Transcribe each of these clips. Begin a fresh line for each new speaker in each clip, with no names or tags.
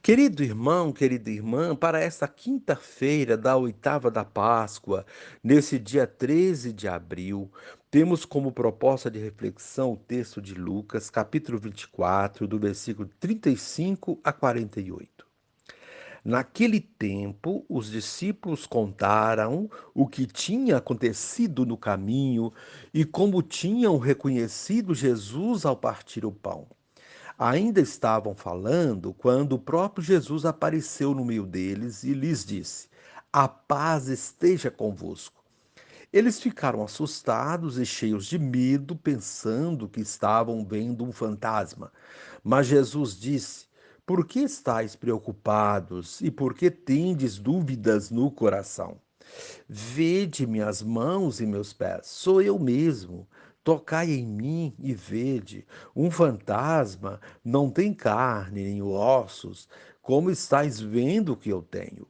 Querido irmão, querida irmã, para esta quinta-feira da oitava da Páscoa, nesse dia 13 de abril, temos como proposta de reflexão o texto de Lucas, capítulo 24, do versículo 35 a 48. Naquele tempo, os discípulos contaram o que tinha acontecido no caminho e como tinham reconhecido Jesus ao partir o pão. Ainda estavam falando quando o próprio Jesus apareceu no meio deles e lhes disse: A paz esteja convosco. Eles ficaram assustados e cheios de medo, pensando que estavam vendo um fantasma. Mas Jesus disse: Por que estáis preocupados e por que tendes dúvidas no coração? Vede minhas mãos e meus pés, sou eu mesmo. Tocai em mim e vede. Um fantasma não tem carne nem ossos, como estáis vendo que eu tenho.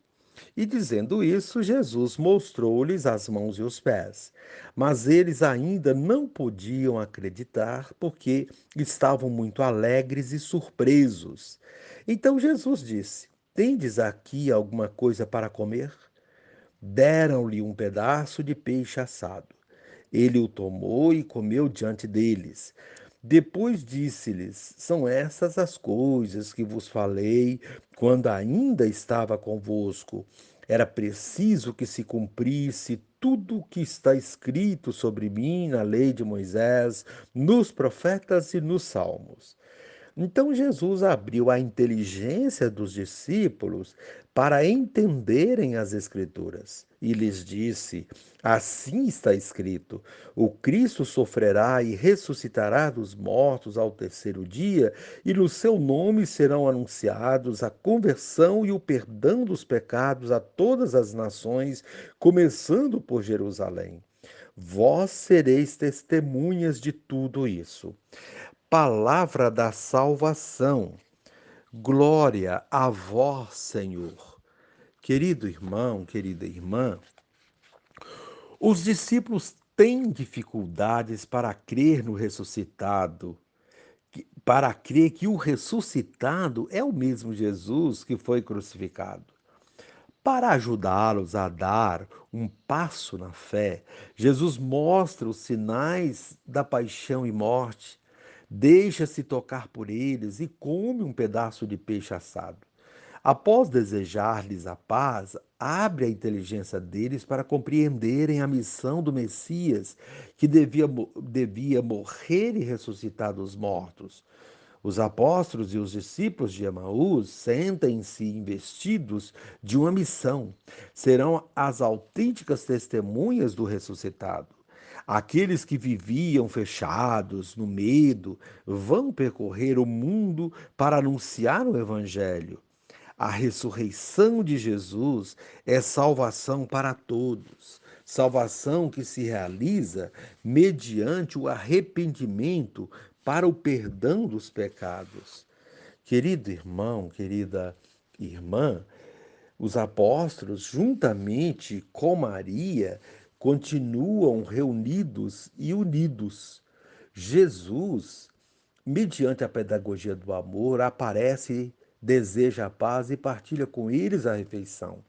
E dizendo isso, Jesus mostrou-lhes as mãos e os pés. Mas eles ainda não podiam acreditar, porque estavam muito alegres e surpresos. Então Jesus disse: Tendes aqui alguma coisa para comer? Deram-lhe um pedaço de peixe assado. Ele o tomou e comeu diante deles. Depois disse-lhes: São essas as coisas que vos falei quando ainda estava convosco. Era preciso que se cumprisse tudo o que está escrito sobre mim na lei de Moisés, nos profetas e nos salmos. Então Jesus abriu a inteligência dos discípulos para entenderem as Escrituras e lhes disse: Assim está escrito: o Cristo sofrerá e ressuscitará dos mortos ao terceiro dia, e no seu nome serão anunciados a conversão e o perdão dos pecados a todas as nações, começando por Jerusalém. Vós sereis testemunhas de tudo isso. Palavra da salvação. Glória a vós, Senhor. Querido irmão, querida irmã, os discípulos têm dificuldades para crer no ressuscitado, para crer que o ressuscitado é o mesmo Jesus que foi crucificado. Para ajudá-los a dar um passo na fé, Jesus mostra os sinais da paixão e morte, deixa-se tocar por eles e come um pedaço de peixe assado. Após desejar-lhes a paz, abre a inteligência deles para compreenderem a missão do Messias, que devia morrer e ressuscitar dos mortos. Os apóstolos e os discípulos de Emaús sentem-se investidos de uma missão. Serão as autênticas testemunhas do ressuscitado. Aqueles que viviam fechados, no medo, vão percorrer o mundo para anunciar o Evangelho. A ressurreição de Jesus é salvação para todos. Salvação que se realiza mediante o arrependimento para o perdão dos pecados. Querido irmão, querida irmã, os apóstolos, juntamente com Maria, continuam reunidos e unidos. Jesus, mediante a pedagogia do amor, aparece, deseja a paz e partilha com eles a refeição.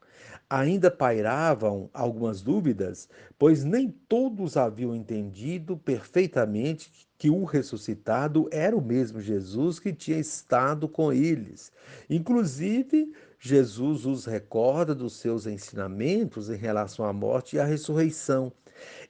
Ainda pairavam algumas dúvidas, pois nem todos haviam entendido perfeitamente que o ressuscitado era o mesmo Jesus que tinha estado com eles. Inclusive, Jesus os recorda dos seus ensinamentos em relação à morte e à ressurreição.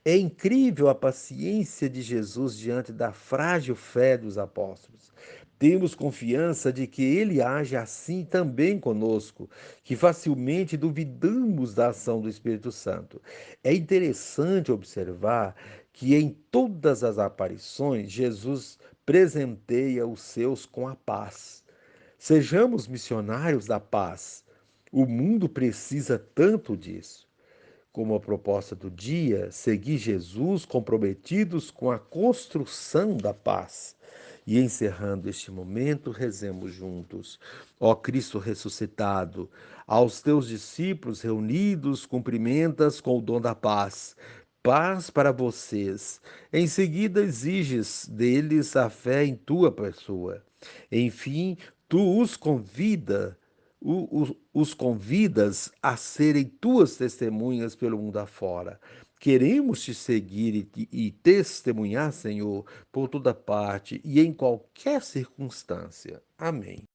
É incrível a paciência de Jesus diante da frágil fé dos apóstolos. Temos confiança de que ele age assim também conosco, que facilmente duvidamos da ação do Espírito Santo. É interessante observar que em todas as aparições, Jesus presenteia os seus com a paz. Sejamos missionários da paz. O mundo precisa tanto disso. Como a proposta do dia, seguir Jesus comprometidos com a construção da paz. E encerrando este momento, rezemos juntos. Ó Cristo ressuscitado, aos teus discípulos reunidos, cumprimentas com o dom da paz. Paz para vocês. Em seguida, exiges deles a fé em tua pessoa. Enfim, tu os convida os convidas a serem tuas testemunhas pelo mundo afora. Queremos te seguir e testemunhar, Senhor, por toda parte e em qualquer circunstância. Amém.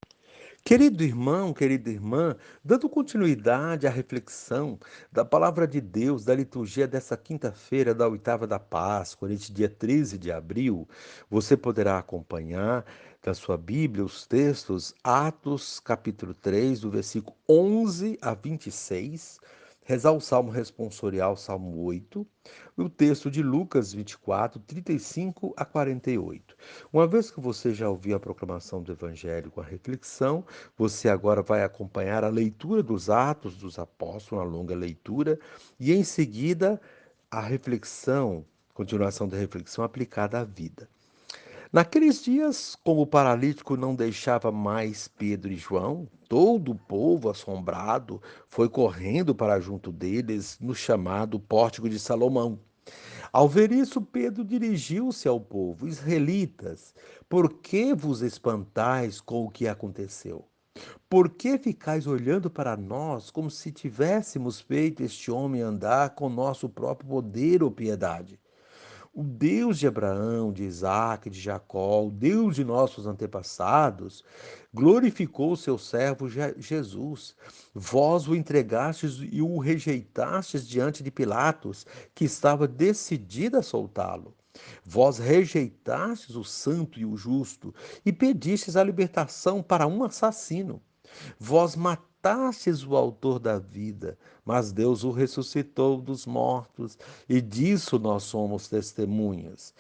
Querido irmão, querida irmã, dando continuidade à reflexão da palavra de Deus, da liturgia dessa quinta-feira, da oitava da Páscoa, neste dia 13 de abril, você poderá acompanhar da sua Bíblia os textos Atos, capítulo 3, do versículo 11 a 26, rezar o Salmo responsorial, Salmo 8, e o texto de Lucas 24, 35 a 48. Uma vez que você já ouviu a proclamação do Evangelho com a reflexão, você agora vai acompanhar a leitura dos Atos dos Apóstolos, uma longa leitura, e em seguida a reflexão, continuação da reflexão aplicada à vida. Naqueles dias, como o paralítico não deixava mais Pedro e João, todo o povo, assombrado, foi correndo para junto deles no chamado Pórtico de Salomão. Ao ver isso, Pedro dirigiu-se ao povo: Israelitas, por que vos espantais com o que aconteceu? Por que ficais olhando para nós como se tivéssemos feito este homem andar com nosso próprio poder ou piedade? O Deus de Abraão, de Isaac, de Jacó, o Deus de nossos antepassados, glorificou o seu servo Jesus. Vós o entregastes e o rejeitastes diante de Pilatos, que estava decidido a soltá-lo. Vós rejeitastes o santo e o justo e pedistes a libertação para um assassino. Vós matastes o autor da vida, mas Deus o ressuscitou dos mortos, e disso nós somos testemunhas.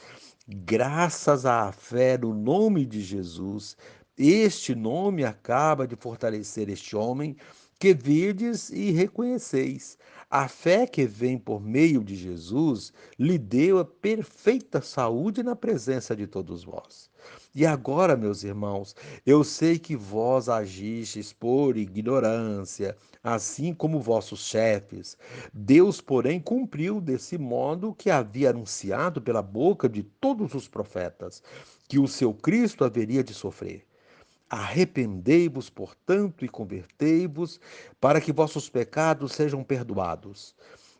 Graças à fé no nome de Jesus, este nome acaba de fortalecer este homem que vedes e reconheceis. A fé que vem por meio de Jesus lhe deu a perfeita saúde na presença de todos vós. E agora, meus irmãos, eu sei que vós agistes por ignorância, assim como vossos chefes. Deus, porém, cumpriu desse modo o que havia anunciado pela boca de todos os profetas, que o seu Cristo haveria de sofrer. Arrependei-vos, portanto, e convertei-vos, para que vossos pecados sejam perdoados.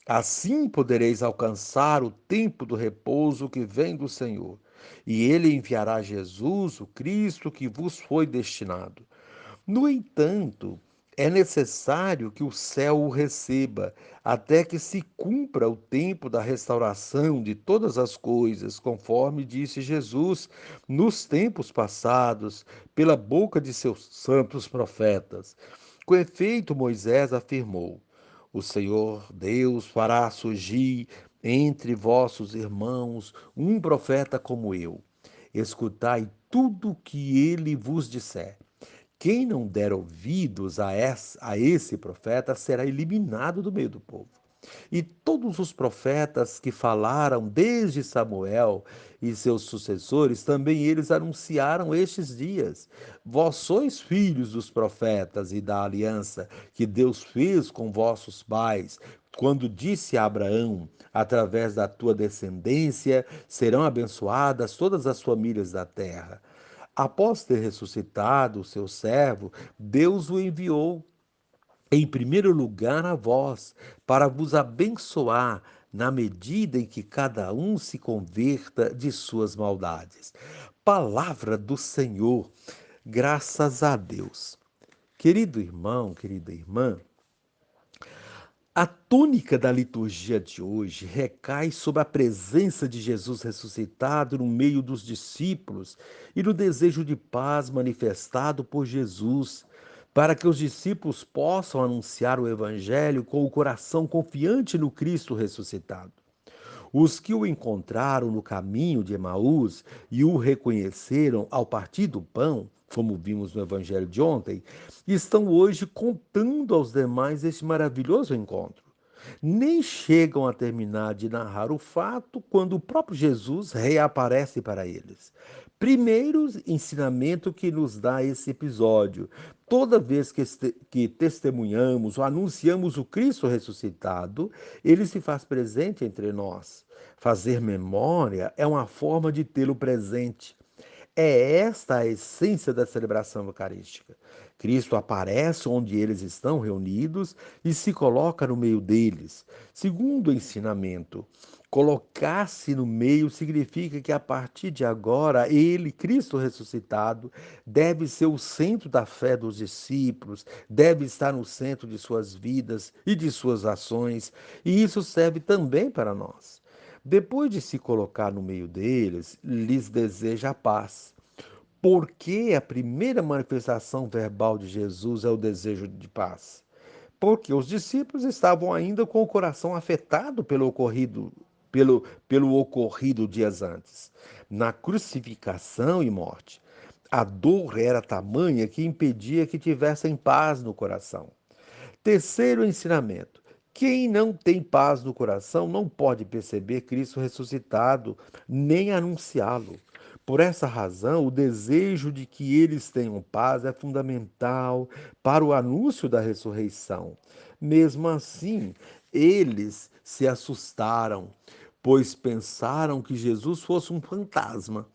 Assim podereis alcançar o tempo do repouso que vem do Senhor. E ele enviará Jesus, o Cristo, que vos foi destinado. No entanto, é necessário que o céu o receba, até que se cumpra o tempo da restauração de todas as coisas, conforme disse Jesus nos tempos passados, pela boca de seus santos profetas. Com efeito, Moisés afirmou: O Senhor Deus fará surgir entre vossos irmãos um profeta como eu. Escutai tudo o que ele vos disser. Quem não der ouvidos a esse profeta será eliminado do meio do povo. E todos os profetas que falaram desde Samuel e seus sucessores, também eles anunciaram estes dias. Vós sois filhos dos profetas e da aliança que Deus fez com vossos pais, quando disse a Abraão: através da tua descendência serão abençoadas todas as famílias da terra. Após ter ressuscitado o seu servo, Deus o enviou em primeiro lugar a vós, para vos abençoar na medida em que cada um se converta de suas maldades. Palavra do Senhor, graças a Deus. Querido irmão, querida irmã, a tônica da liturgia de hoje recai sobre a presença de Jesus ressuscitado no meio dos discípulos e no desejo de paz manifestado por Jesus, para que os discípulos possam anunciar o Evangelho com o coração confiante no Cristo ressuscitado. Os que o encontraram no caminho de Emaús e o reconheceram ao partir do pão, como vimos no evangelho de ontem, estão hoje contando aos demais este maravilhoso encontro. Nem chegam a terminar de narrar o fato quando o próprio Jesus reaparece para eles. Primeiro ensinamento que nos dá esse episódio: toda vez que testemunhamos ou anunciamos o Cristo ressuscitado, ele se faz presente entre nós. Fazer memória é uma forma de tê-lo presente. É esta a essência da celebração eucarística. Cristo aparece onde eles estão reunidos e se coloca no meio deles. Segundo o ensinamento, colocar-se no meio significa que a partir de agora, ele, Cristo ressuscitado, deve ser o centro da fé dos discípulos, deve estar no centro de suas vidas e de suas ações, e isso serve também para nós. Depois de se colocar no meio deles, lhes deseja a paz. Porque a primeira manifestação verbal de Jesus é o desejo de paz? Porque os discípulos estavam ainda com o coração afetado pelo ocorrido dias antes. Na crucificação e morte, a dor era tamanha que impedia que tivessem paz no coração. Terceiro ensinamento: quem não tem paz no coração não pode perceber Cristo ressuscitado, nem anunciá-lo. Por essa razão, o desejo de que eles tenham paz é fundamental para o anúncio da ressurreição. Mesmo assim, eles se assustaram, pois pensaram que Jesus fosse um fantasma.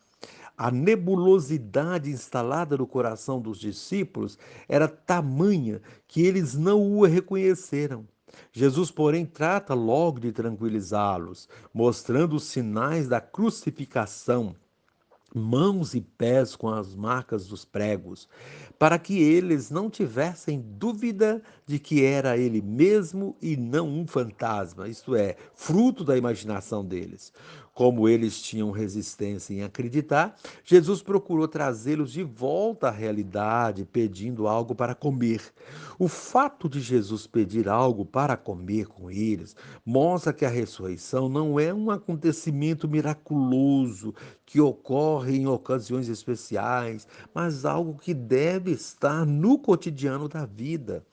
A nebulosidade instalada no coração dos discípulos era tamanha que eles não o reconheceram. Jesus, porém, trata logo de tranquilizá-los, mostrando os sinais da crucificação, mãos e pés com as marcas dos pregos, para que eles não tivessem dúvida de que era ele mesmo e não um fantasma, isto é, fruto da imaginação deles. Como eles tinham resistência em acreditar, Jesus procurou trazê-los de volta à realidade, pedindo algo para comer. O fato de Jesus pedir algo para comer com eles mostra que a ressurreição não é um acontecimento miraculoso que ocorre em ocasiões especiais, mas algo que deve estar no cotidiano da vida.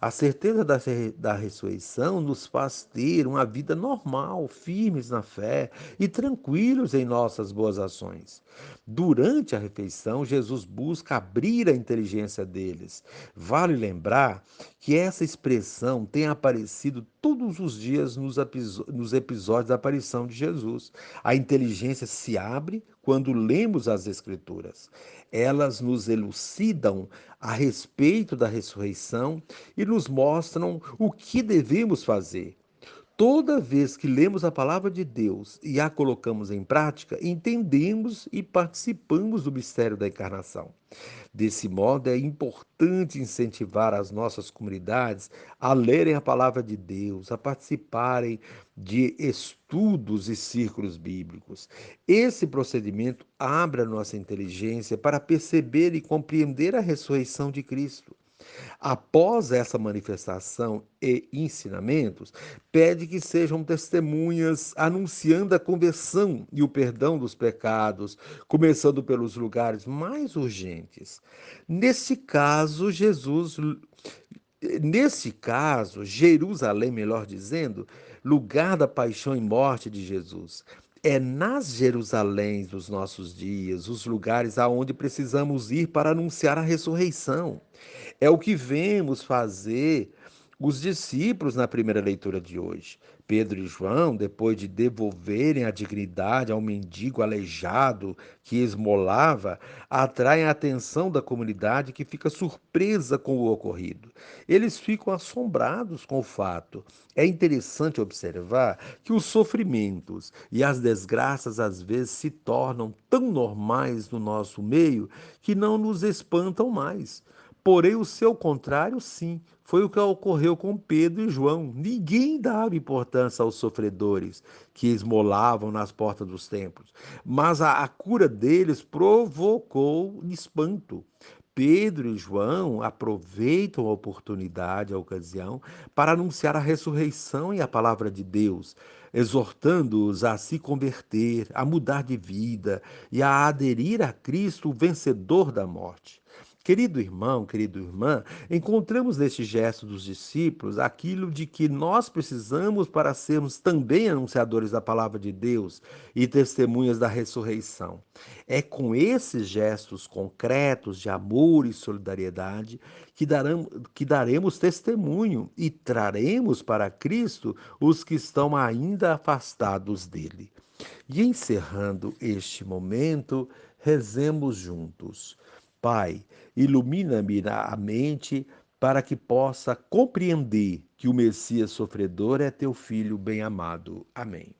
A certeza da ressurreição nos faz ter uma vida normal, firmes na fé e tranquilos em nossas boas ações. Durante a refeição, Jesus busca abrir a inteligência deles. Vale lembrar que essa expressão tem aparecido todos os dias nos episódios da aparição de Jesus. A inteligência se abre quando lemos as Escrituras. Elas nos elucidam a respeito da ressurreição e nos mostram o que devemos fazer. Toda vez que lemos a palavra de Deus e a colocamos em prática, entendemos e participamos do mistério da encarnação. Desse modo, é importante incentivar as nossas comunidades a lerem a palavra de Deus, a participarem de estudos e círculos bíblicos. Esse procedimento abre a nossa inteligência para perceber e compreender a ressurreição de Cristo. Após essa manifestação e ensinamentos, pede que sejam testemunhas anunciando a conversão e o perdão dos pecados, começando pelos lugares mais urgentes. Nesse caso, Jerusalém, melhor dizendo, lugar da paixão e morte de Jesus. É nas Jerusaléns dos nossos dias, os lugares aonde precisamos ir para anunciar a ressurreição. É o que vemos fazer os discípulos na primeira leitura de hoje. Pedro e João, depois de devolverem a dignidade ao mendigo aleijado que esmolava, atraem a atenção da comunidade que fica surpresa com o ocorrido. Eles ficam assombrados com o fato. É interessante observar que os sofrimentos e as desgraças às vezes se tornam tão normais no nosso meio que não nos espantam mais. Porém, o seu contrário, sim, foi o que ocorreu com Pedro e João. Ninguém dava importância aos sofredores que esmolavam nas portas dos templos, mas a cura deles provocou espanto. Pedro e João aproveitam a oportunidade, a ocasião, para anunciar a ressurreição e a palavra de Deus, exortando-os a se converter, a mudar de vida e a aderir a Cristo, o vencedor da morte. Querido irmão, querida irmã, encontramos neste gesto dos discípulos aquilo de que nós precisamos para sermos também anunciadores da palavra de Deus e testemunhas da ressurreição. É com esses gestos concretos de amor e solidariedade que daremos testemunho e traremos para Cristo os que estão ainda afastados dele. E encerrando este momento, rezemos juntos. Pai, ilumina-me a mente para que possa compreender que o Messias sofredor é teu filho bem amado. Amém.